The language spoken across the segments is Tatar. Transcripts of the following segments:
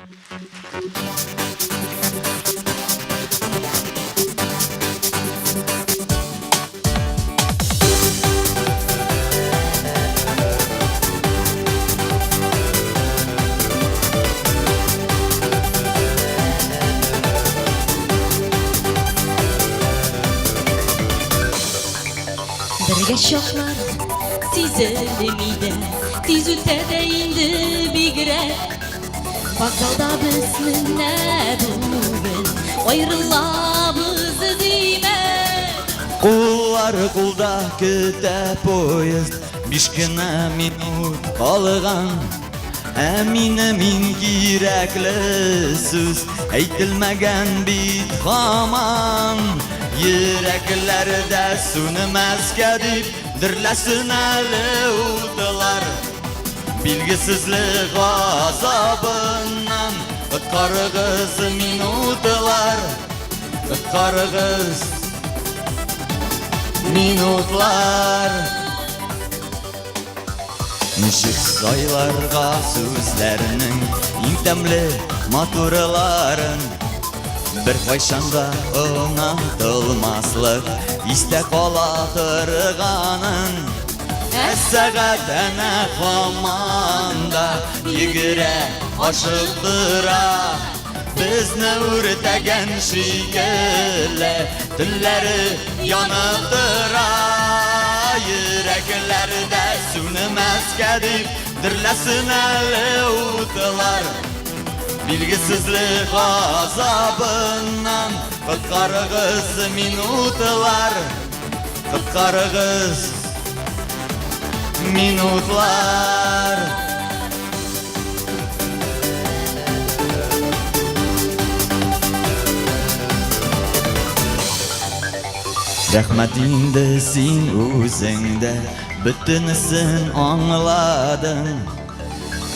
Birga shoxlar sezilmidi, tez o'tadi endi bigrak. Vokzalda biz minna bugun ayrilamiz deyman. Qullar qulda keta poyezd, 5 minut qolgan. Min kerakli so'z aytilmagan bit hamon. Yuraklarda so'nmasga deb dirlasin ali o'tlar. Bilgisizlik azobindan qarg'iz minutlar, qarg'iz minutlar. Nishik soylarga so'zlarning eng tamli motorlarin bir qo'shanda unutilmaslik esda qola turganin. Sagat ana xamanda yigire aşıqdıra, bizni o'rtagan shekilli tillari yonibdira. Yuraklarda so'nmasga deb dirlasin ali o'tlar. Bilgisizlik azobindan qarg'iz minutlar, qarg'iz minutlar. Rahmatingda sen o'zingda bitinisin anglading.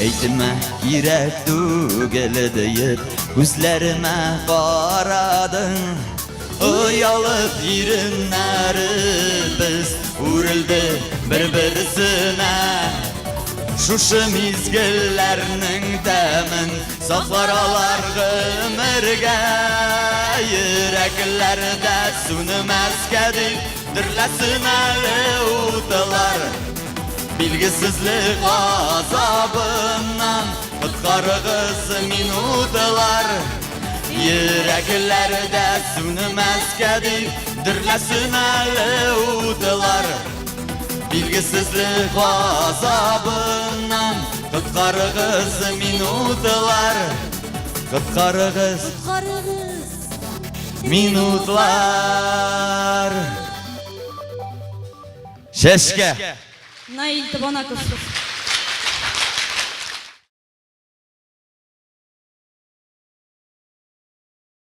Aytma kerak tugil deyib ko'zlarima qarading. Uyalib yerinlari biz urildi bir-birisine. Şuşu mizgillarning ta'min saqlar olar umrga. Yuraklarda so'nmasga deb dirlasin ali o'tlar. Bilgisizlik azobindan qarg'iz minutlar. Yuraklarda so'nmasga deb dirlasin ali o'tlar. Bilgisizlik azobindan qarg'iz minutlar, qarg'iz minutlar. Shashka Nail Tabonakov.